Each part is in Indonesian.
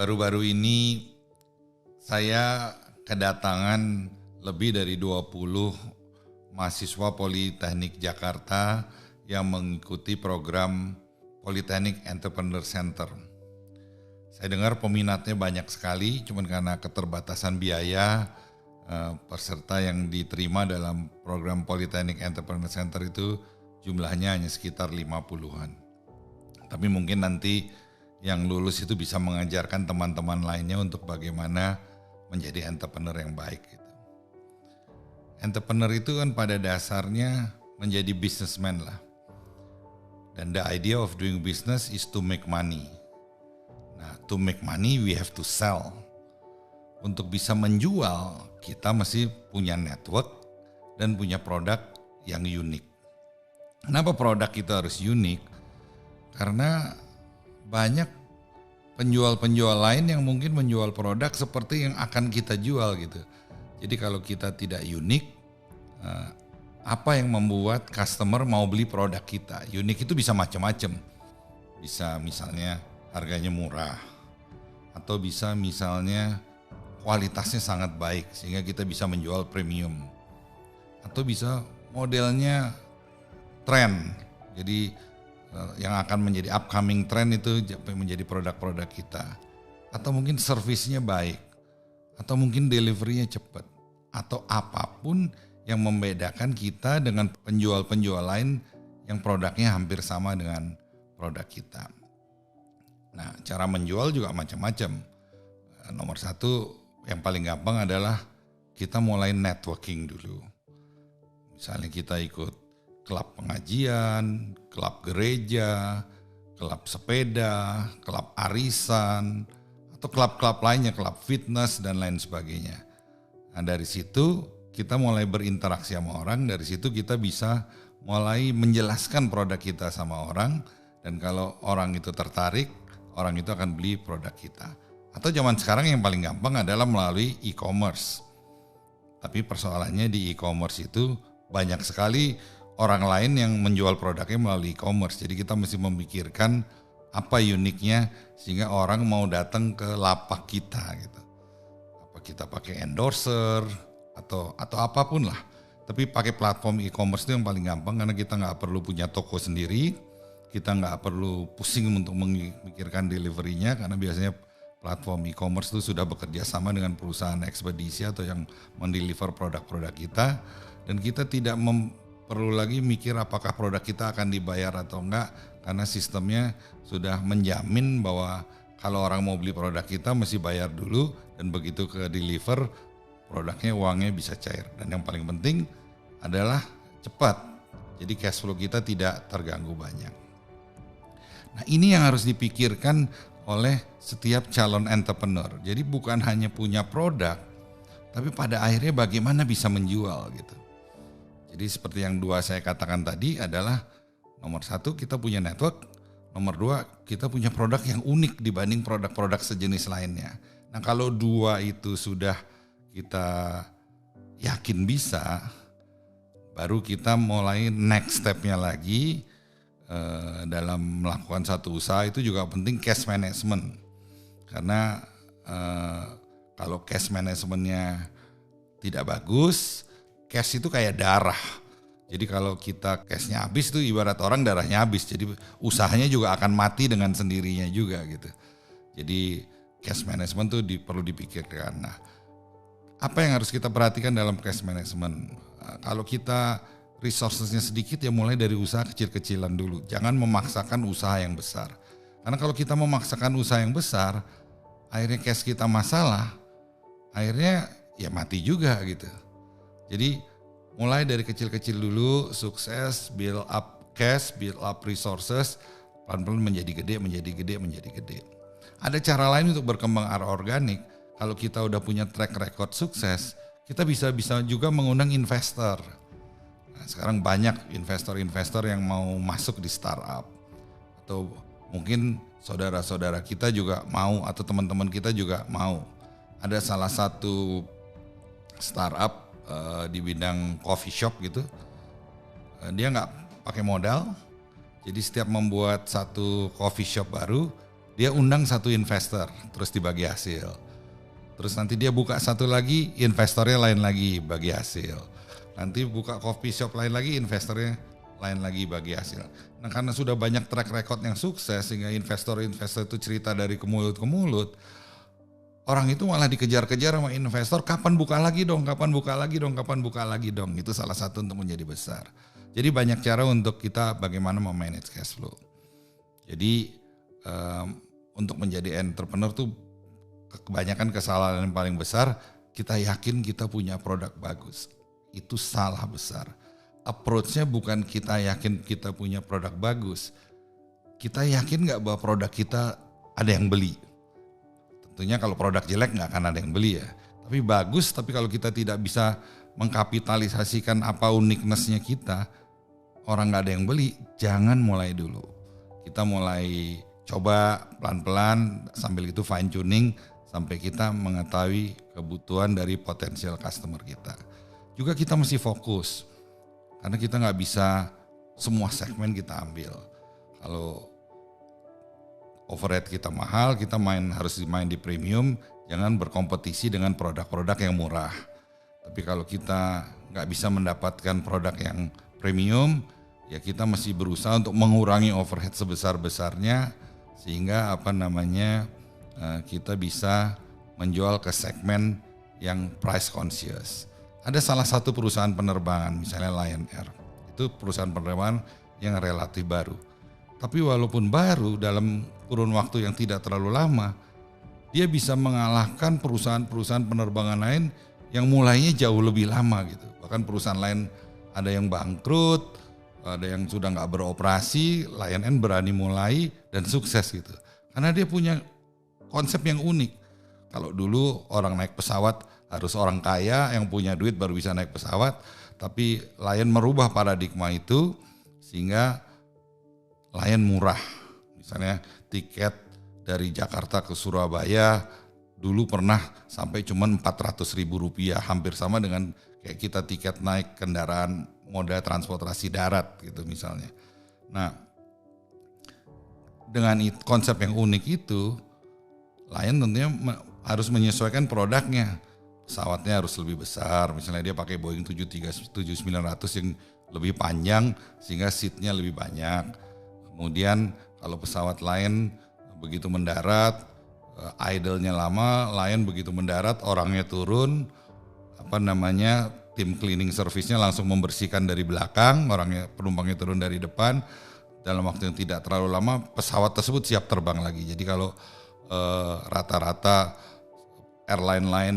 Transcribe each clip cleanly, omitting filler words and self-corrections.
Baru-baru ini saya kedatangan lebih dari 20 mahasiswa Politeknik Jakarta yang mengikuti program Polytechnic Entrepreneur Center. Saya dengar peminatnya banyak sekali, cuman karena keterbatasan biaya, peserta yang diterima dalam program Polytechnic Entrepreneur Center itu jumlahnya hanya sekitar 50-an. Tapi mungkin nanti yang lulus itu bisa mengajarkan teman-teman lainnya untuk bagaimana menjadi entrepreneur yang baik. Gitu. Entrepreneur itu kan pada dasarnya menjadi businessman lah. Dan the idea of doing business is to make money. Nah, to make money we have to sell. Untuk bisa menjual, kita mesti punya network dan punya produk yang unik. Kenapa produk itu harus unik? Karena banyak penjual-penjual lain yang mungkin menjual produk seperti yang akan kita jual gitu. Jadi kalau kita tidak unik, apa yang membuat customer mau beli produk kita? Unik itu bisa macam-macam. Bisa misalnya harganya murah, atau bisa misalnya kualitasnya sangat baik sehingga kita bisa menjual premium, atau bisa modelnya tren. Jadi yang akan menjadi upcoming trend itu menjadi produk-produk kita. Atau mungkin servisnya baik, atau mungkin deliverynya cepat, atau apapun yang membedakan kita dengan penjual-penjual lain yang produknya hampir sama dengan produk kita. Nah, cara menjual juga macam-macam. Nomor satu yang paling gampang adalah kita mulai networking dulu. Misalnya kita ikut klub pengajian, klub gereja, klub sepeda, klub arisan, atau klub-klub lainnya, klub fitness dan lain sebagainya. Nah, dari situ kita mulai berinteraksi sama orang, dari situ kita bisa mulai menjelaskan produk kita sama orang, dan kalau orang itu tertarik, orang itu akan beli produk kita. Atau zaman sekarang yang paling gampang adalah melalui e-commerce. Tapi persoalannya di e-commerce itu banyak sekali orang lain yang menjual produknya melalui e-commerce. Jadi kita mesti memikirkan apa uniknya sehingga orang mau datang ke lapak kita gitu. Apa kita pakai endorser atau apapun lah. Tapi pakai platform e-commerce itu yang paling gampang karena kita nggak perlu punya toko sendiri. Kita nggak perlu pusing untuk memikirkan deliverynya karena biasanya platform e-commerce itu sudah bekerja sama dengan perusahaan ekspedisi atau yang mendeliver produk-produk kita. Dan kita tidak perlu lagi mikir apakah produk kita akan dibayar atau enggak, karena sistemnya sudah menjamin bahwa kalau orang mau beli produk kita mesti bayar dulu, dan begitu ke deliver produknya uangnya bisa cair. Dan yang paling penting adalah cepat, jadi cash flow kita tidak terganggu banyak. Nah, ini yang harus dipikirkan oleh setiap calon entrepreneur. Jadi bukan hanya punya produk, tapi pada akhirnya bagaimana bisa menjual gitu. Jadi seperti yang dua saya katakan tadi adalah nomor satu kita punya network, nomor dua kita punya produk yang unik dibanding produk-produk sejenis lainnya. Nah, kalau dua itu sudah kita yakin bisa, baru kita mulai next stepnya lagi dalam melakukan satu usaha. Itu juga penting cash management. Karena kalau cash managementnya tidak bagus, cash itu kayak darah. Jadi kalau kita cashnya habis itu ibarat orang darahnya habis. Jadi usahanya juga akan mati dengan sendirinya juga gitu. Jadi cash management tuh perlu dipikirkan. Nah, apa yang harus kita perhatikan dalam cash management? Kalau kita resourcesnya sedikit ya mulai dari usaha kecil-kecilan dulu. Jangan memaksakan usaha yang besar. Karena kalau kita memaksakan usaha yang besar, akhirnya cash kita masalah, akhirnya ya mati juga gitu. Jadi mulai dari kecil-kecil dulu, sukses, build up cash, build up resources, pelan-pelan menjadi gede. Ada cara lain untuk berkembang arah organik. Kalau kita udah punya track record sukses, kita bisa juga mengundang investor. Nah, sekarang banyak investor-investor yang mau masuk di startup. Atau mungkin saudara-saudara kita juga mau, atau teman-teman kita juga mau. Ada salah satu startup di bidang coffee shop gitu, dia nggak pakai modal, jadi setiap membuat satu coffee shop baru, Dia undang satu investor, terus dibagi hasil. Terus nanti dia buka satu lagi, investornya lain lagi bagi hasil. Nanti buka coffee shop lain lagi, investornya lain lagi bagi hasil. Nah karena sudah banyak track record yang sukses sehingga investor-investor itu cerita dari ke mulut ke mulut, orang itu malah dikejar-kejar sama investor, kapan buka lagi dong, kapan buka lagi dong, kapan buka lagi dong. Itu salah satu untuk menjadi besar. Jadi banyak cara untuk kita bagaimana memanage cash flow. Jadi untuk menjadi entrepreneur tuh kebanyakan kesalahan yang paling besar, kita yakin kita punya produk bagus. Itu salah besar. Approach-nya bukan kita yakin kita punya produk bagus. Kita yakin gak bahwa produk kita ada yang beli? Tentunya kalau produk jelek gak akan ada yang beli ya. Tapi bagus, tapi kalau kita tidak bisa mengkapitalisasikan apa uniqueness-nya kita, orang gak ada yang beli, jangan mulai dulu. Kita mulai coba pelan-pelan sambil itu fine tuning sampai kita mengetahui kebutuhan dari potensial customer kita. Juga kita mesti fokus. Karena kita nggak bisa semua segmen kita ambil. Kalau overhead kita mahal, kita harus main di premium, jangan berkompetisi dengan produk-produk yang murah. Tapi kalau kita nggak bisa mendapatkan produk yang premium, ya kita mesti berusaha untuk mengurangi overhead sebesar-besarnya sehingga kita bisa menjual ke segmen yang price conscious. Ada salah satu perusahaan penerbangan, misalnya Lion Air. Itu perusahaan penerbangan yang relatif baru. Tapi walaupun baru, dalam kurun waktu yang tidak terlalu lama, dia bisa mengalahkan perusahaan-perusahaan penerbangan lain yang mulainya jauh lebih lama gitu. Bahkan perusahaan lain ada yang bangkrut, ada yang sudah nggak beroperasi, Lion Air berani mulai dan sukses gitu. Karena dia punya konsep yang unik. Kalau dulu orang naik pesawat harus orang kaya yang punya duit baru bisa naik pesawat, tapi Lion merubah paradigma itu sehingga Lion murah. Misalnya tiket dari Jakarta ke Surabaya dulu pernah sampai cuma Rp400.000, hampir sama dengan kayak kita tiket naik kendaraan moda transportasi darat gitu misalnya. Nah, dengan konsep yang unik itu, Lion tentunya harus menyesuaikan produknya. Pesawatnya harus lebih besar, misalnya dia pakai Boeing 737-900 yang lebih panjang sehingga seatnya lebih banyak. Kemudian kalau pesawat lain begitu mendarat, idle-nya lama, Lion begitu mendarat orangnya turun, tim cleaning service-nya langsung membersihkan dari belakang, penumpangnya turun dari depan. Dalam waktu yang tidak terlalu lama pesawat tersebut siap terbang lagi. Jadi kalau rata-rata airline lain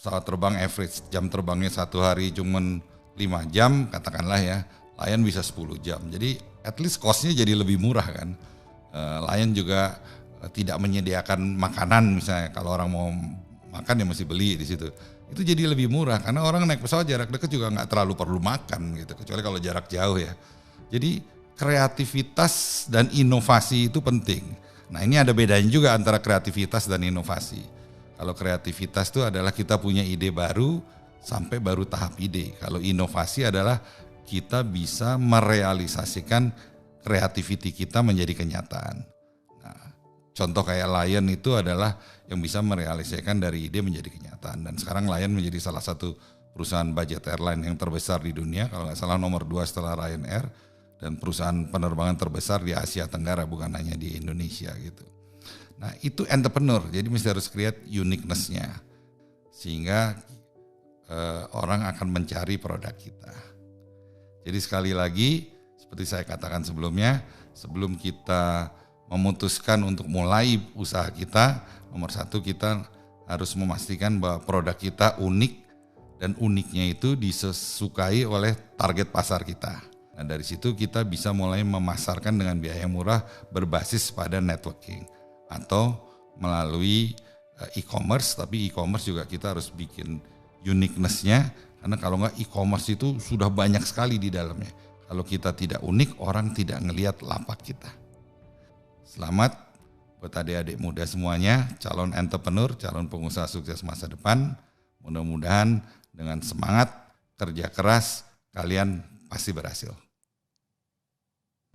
pesawat terbang average jam terbangnya satu hari cuma 5 jam katakanlah ya, Lion bisa 10 jam. Jadi at least cost-nya jadi lebih murah kan. Lion juga tidak menyediakan makanan misalnya, kalau orang mau makan ya mesti beli di situ. Itu jadi lebih murah karena orang naik pesawat jarak dekat juga nggak terlalu perlu makan gitu, kecuali kalau jarak jauh ya. Jadi kreativitas dan inovasi itu penting. Nah ini ada bedanya juga antara kreativitas dan inovasi. Kalau kreativitas itu adalah kita punya ide baru sampai baru tahap ide. Kalau inovasi adalah kita bisa merealisasikan kreativiti kita menjadi kenyataan. Nah, contoh kayak Lion itu adalah yang bisa merealisasikan dari ide menjadi kenyataan. Dan sekarang Lion menjadi salah satu perusahaan budget airline yang terbesar di dunia. Kalau nggak salah nomor 2 setelah Lion Air. Dan perusahaan penerbangan terbesar di Asia Tenggara, bukan hanya di Indonesia gitu. Nah itu entrepreneur, jadi mesti harus create uniqueness-nya. Sehingga orang akan mencari produk kita. Jadi sekali lagi, seperti saya katakan sebelumnya, sebelum kita memutuskan untuk mulai usaha kita, nomor satu kita harus memastikan bahwa produk kita unik, dan uniknya itu disukai oleh target pasar kita. Nah dari situ kita bisa mulai memasarkan dengan biaya murah berbasis pada networking atau melalui e-commerce, tapi e-commerce juga kita harus bikin uniqueness-nya karena kalau enggak e-commerce itu sudah banyak sekali di dalamnya. Kalau kita tidak unik, orang tidak ngelihat lapak kita. Selamat buat adik-adik muda semuanya, calon entrepreneur, calon pengusaha sukses masa depan. Mudah-mudahan dengan semangat, kerja keras, kalian pasti berhasil.